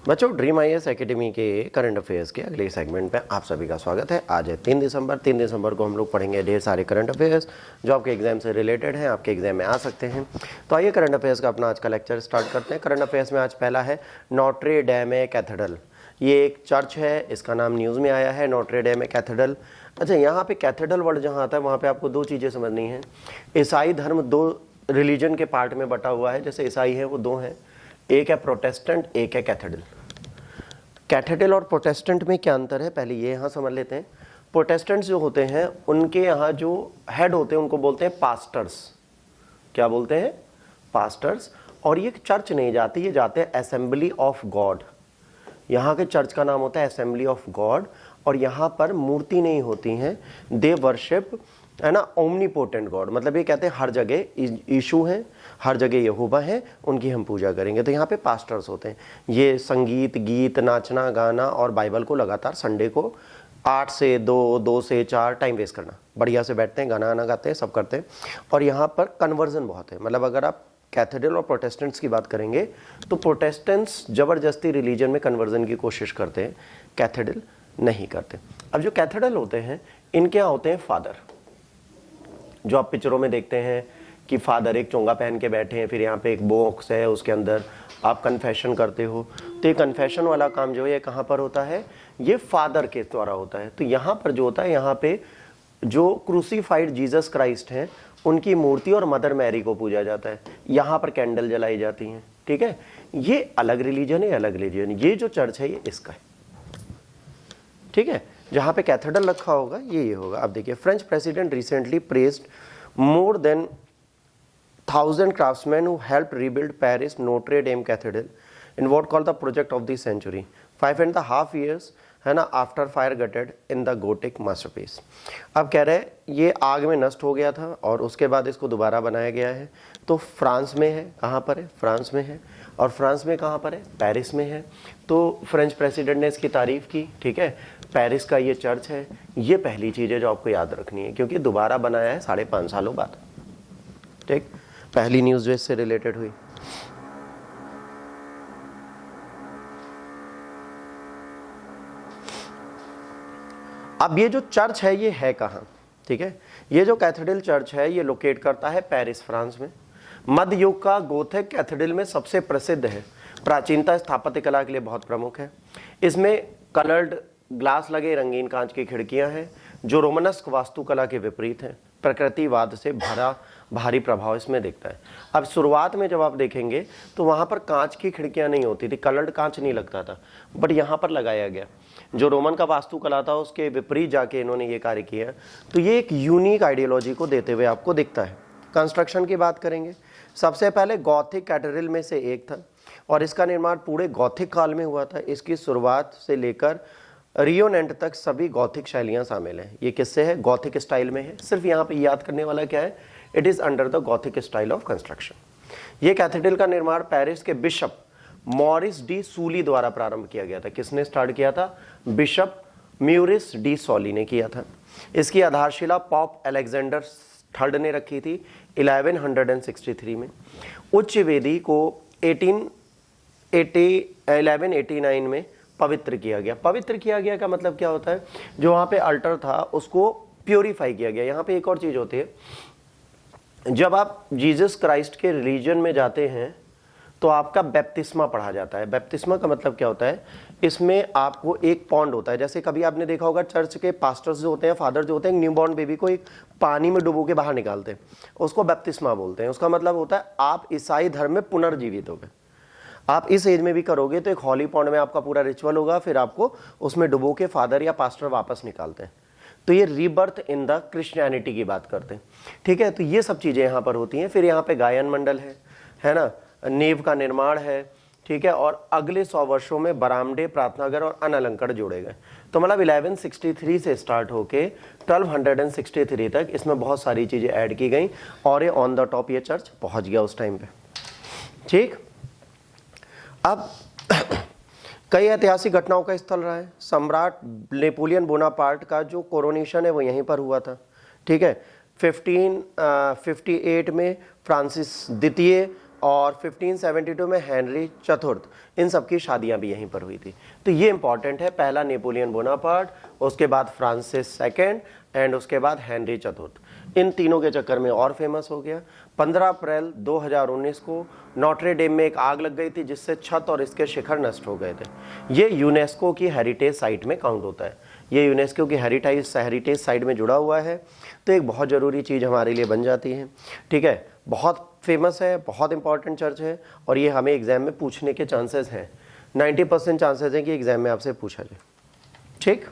बच्चों, dream IAS academy के current affairs के अगले सेगमेंट में आप सभी का स्वागत है। आज है 3 दिसंबर। 3 दिसंबर को हम लोग पढ़ेंगे ढेर सारे करंट अफेयर्स जो आपके एग्जाम से रिलेटेड हैं, आपके एग्जाम में आ सकते हैं। तो आइए करंट अफेयर्स का अपना आज का लेक्चर स्टार्ट करते हैं। करंट अफेयर्स में आज पहला है नोट्रे डेमे कैथेड्रल। ये एक चर्च है, इसका नाम न्यूज़ में आया है, नोट्रे डेमे कैथेड्रल। अच्छा, यहाँ पे कैथेड्रल वर्ड जहाँ आता है वहाँ पे आपको दो चीज़ें समझनी हैं। ईसाई धर्म दो रिलीजन के पार्ट में बटा हुआ है। जैसे ईसाई है वो दो हैं, एक है प्रोटेस्टेंट, एक है कैथेड्रल। कैथेड्रल और प्रोटेस्टेंट में क्या अंतर है, पहले ये यहाँ समझ लेते हैं। प्रोटेस्टेंट्स जो होते हैं उनके यहाँ जो हेड होते हैं उनको बोलते हैं पास्टर्स। क्या बोलते हैं? पास्टर्स। और ये चर्च नहीं जाती, ये जाते हैं असेंबली ऑफ गॉड। यहाँ के चर्च का नाम होता है असेंबली ऑफ गॉड। और यहाँ पर मूर्ति नहीं होती हैं, दे वर्शिप, है ना, ओमनीपोटेंट गॉड। मतलब ये कहते हैं हर जगह यीशु हैं, हर जगह यहोवा है, उनकी हम पूजा करेंगे। तो यहाँ पे पास्टर्स होते हैं। ये संगीत, गीत, नाचना, गाना और बाइबल को लगातार संडे को 8 से 2, 2 से 4 टाइम वेस्ट करना, बढ़िया से बैठते हैं, गाना गाते हैं, सब करते हैं। और यहाँ पर कन्वर्जन बहुत है। मतलब अगर आप कैथेड्रल और प्रोटेस्टेंट्स की बात करेंगे तो प्रोटेस्टेंट्स ज़बरदस्ती रिलीजन में कन्वर्जन की कोशिश करते हैं, कैथेड्रल नहीं करते। अब जो कैथेड्रल होते हैं इनके यहाँ होते हैं फादर, जो आप पिक्चरों में देखते हैं कि फादर एक चोंगा पहन के बैठे हैं, फिर यहाँ पे एक बॉक्स है, उसके अंदर आप कन्फेशन करते हो। तो ये कन्फेशन वाला काम जो है ये कहाँ पर होता है? ये फादर के द्वारा होता है। तो यहाँ पर जो होता है, यहाँ पे जो क्रूसीफाइड जीसस क्राइस्ट हैं उनकी मूर्ति और मदर मैरी को पूजा जाता है। यहाँ पर कैंडल जलाई जाती हैं। ठीक है, ये अलग रिलीजन है, अलग रिलीजन। ये जो चर्च है ये इसका है। ठीक है, जहाँ पे कैथेड्रल रखा होगा ये होगा। अब देखिए, French president recently praised more than 1000 craftsmen who helped rebuild Paris Notre Dame Cathedral in what called the project of the century, 5.5 years, है ना, after fire gated in the Gothic masterpiece. अब कह रहे हैं ये आग में नष्ट हो गया था और उसके बाद इसको दोबारा बनाया गया है। तो फ्रांस में है, कहाँ पर है? फ्रांस में है। और फ्रांस में कहाँ पर है? पेरिस में है। तो फ्रेंच प्रेसिडेंट ने इसकी तारीफ की। ठीक है, पेरिस का ये चर्च है। ये पहली चीज़ है जो आपको याद रखनी है, क्योंकि दोबारा बनाया है 5.5 सालों बाद। ठीक, पहली न्यूज़ जो इससे रिलेटेड हुई। अब ये जो चर्च है ये है कहाँ? ठीक है, ये जो कैथेड्रल चर्च है ये लोकेट करता है पेरिस, फ्रांस में। मध्य युग का गोथिक कैथेड्रल में सबसे प्रसिद्ध है। प्राचीनता स्थापत्य कला के लिए बहुत प्रमुख है। इसमें कलर्ड ग्लास लगे रंगीन कांच की खिड़कियां हैं जो रोमनस्क वास्तुकला के विपरीत हैं। प्रकृतिवाद से भरा भारी प्रभाव इसमें दिखता है। अब शुरुआत में जब आप देखेंगे तो वहाँ पर कांच की खिड़कियाँ नहीं होती थी, कलर्ड कांच नहीं लगता था, बट यहाँ पर लगाया गया। जो रोमन का वास्तुकला था उसके विपरीत जाके इन्होंने ये कार्य किया। तो ये एक यूनिक आइडियोलॉजी को देते हुए आपको दिखता है। कंस्ट्रक्शन की बात करेंगे, सबसे पहले गॉथिक कैथेड्रल में से एक था और इसका निर्माण पूरे गॉथिक काल में हुआ था। इसकी शुरुआत से लेकर रियोनेंट तक सभी गॉथिक शैलियाँ शामिल हैं। ये किससे है? गॉथिक स्टाइल में है। सिर्फ यहाँ पे याद करने वाला क्या है? It is under the Gothic style of construction. ये कैथेड्रल का निर्माण पेरिस के बिशप मॉरिस डी सूली द्वारा प्रारंभ किया गया था। किसने स्टार्ट किया था? बिशप म्यूरिस डी सॉली ने किया था। इसकी आधारशिला पॉप अलेक्जेंडर थर्ड ने रखी थी 1163 में। उच्च वेदी को 1189 में पवित्र किया गया। पवित्र किया गया का मतलब क्या होता है? जो वहाँ पे अल्टर था उसको प्योरीफाई किया गया। यहाँ पे एक और चीज़ होती है, जब आप जीसस क्राइस्ट के रिलीजन में जाते हैं तो आपका बैप्तिस्मा पढ़ा जाता है। बैप्तिस्मा का मतलब क्या होता है? इसमें आपको एक पॉन्ड होता है। जैसे कभी आपने देखा होगा चर्च के पास्टर्स जो होते हैं, फादर जो होते हैं, न्यूबॉर्न बेबी को एक पानी में डुबो के बाहर निकालते हैं, उसको बैप्तिस्मा बोलते हैं। उसका मतलब होता है आप ईसाई धर्म में पुनर्जीवित हो गए। आप इस एज में भी करोगे तो एक हॉली पॉन्ड में आपका पूरा रिचुअल होगा, फिर आपको उसमें डुबो के फादर या पास्टर वापस निकालते हैं। तो ये रीबर्थ इन द क्रिश्चियनिटी की बात करते हैं। ठीक है, तो ये सब चीज़ें यहाँ पर होती हैं। फिर यहाँ पे गायन मंडल है ना, नींव का निर्माण है। ठीक है, और अगले 100 वर्षों में बरामदे, प्रार्थनाघर और अनलंकड़ जोड़े गए। तो मतलब 1163 से स्टार्ट होके 1263 तक इसमें बहुत सारी चीज़ें ऐड की गई और ये ऑन द टॉप ये चर्च पहुँच गया उस टाइम पे। ठीक, अब कई ऐतिहासिक घटनाओं का स्थल रहा है। सम्राट नेपोलियन बोनापार्ट का जो कोरोनेशन है वो यहीं पर हुआ था। ठीक है, 1558 में फ्रांसिस द्वितीय और 1572 में हेनरी चतुर्थ, इन सब की शादियां भी यहीं पर हुई थी। तो ये इंपॉर्टेंट है, पहला नेपोलियन बोनापार्ट, उसके बाद फ्रांसिस सेकेंड एंड उसके बाद हेनरी चतुर्थ। इन तीनों के चक्कर में और फेमस हो गया। 15 अप्रैल 2019 को नोट्रे डेम में एक आग लग गई थी जिससे छत और इसके शिखर नष्ट हो गए थे। ये यूनेस्को की हेरिटेज साइट में काउंट होता है, ये यूनेस्को की हेरिटेज साइट में जुड़ा हुआ है, तो एक बहुत ज़रूरी चीज़ हमारे लिए बन जाती है। ठीक है, बहुत फेमस है, बहुत इंपॉर्टेंट चर्च है और ये हमें एग्जाम में पूछने के चांसेस हैं, 90% चांसेस हैं कि एग्जाम में आपसे पूछा जाए। ठीक।